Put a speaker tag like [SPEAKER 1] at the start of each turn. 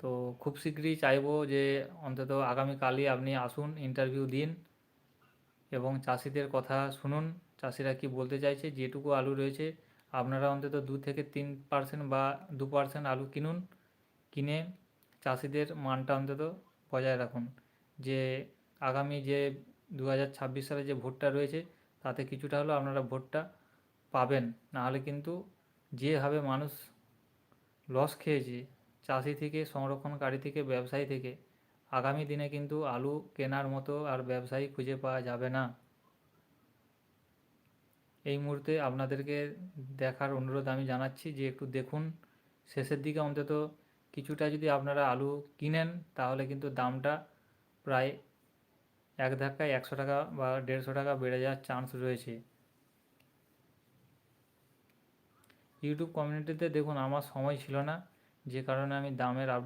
[SPEAKER 1] তো খুব শীঘ্রই চাইবো যে অন্তত আগামীকালই আপনি আসুন, ইন্টারভিউ দিন এবং চাষিদের কথা শুনুন, চাষিরা কি বলতে চাইছে। যেটুকু আলু রয়েছে আপনারা অন্তত 2 থেকে 3% বা 2% আলু কিনুন, কিনে চাষিদের মানটা অন্তত বজায় রাখুন, যে আগামী যে 2026 সালে যে ভোটটা রয়েছে তাতে কিছুটা হলেও আপনারা ভোটটা পাবেন। নাহলে কিন্তু যেভাবে মানুষ লস খেয়েছে, চাষি থেকে, সংরক্ষণকারী থেকে, ব্যবসায়ী থেকে, আগামী দিনে কিন্তু আলু কেনার মতো আর ব্যবসায়ী খুঁজে পাওয়া যাবে না। এই মুহূর্তে আপনাদেরকে দেখার অনুরোধ আমি জানাচ্ছি যে একটু দেখুন, শেষের দিকে অন্তত কিছুটা যদি আপনারা আলু কিনেন তাহলে কিন্তু দামটা প্রায় এক ধাক্কায় 100 টাকা বা 150 টাকা বেড়ে যাওয়ার চান্স রয়েছে। ইউটিউব কমিউনিটিতে দেখুন আমার সময় ছিল না, যে কারণে আমি দামের আপডেট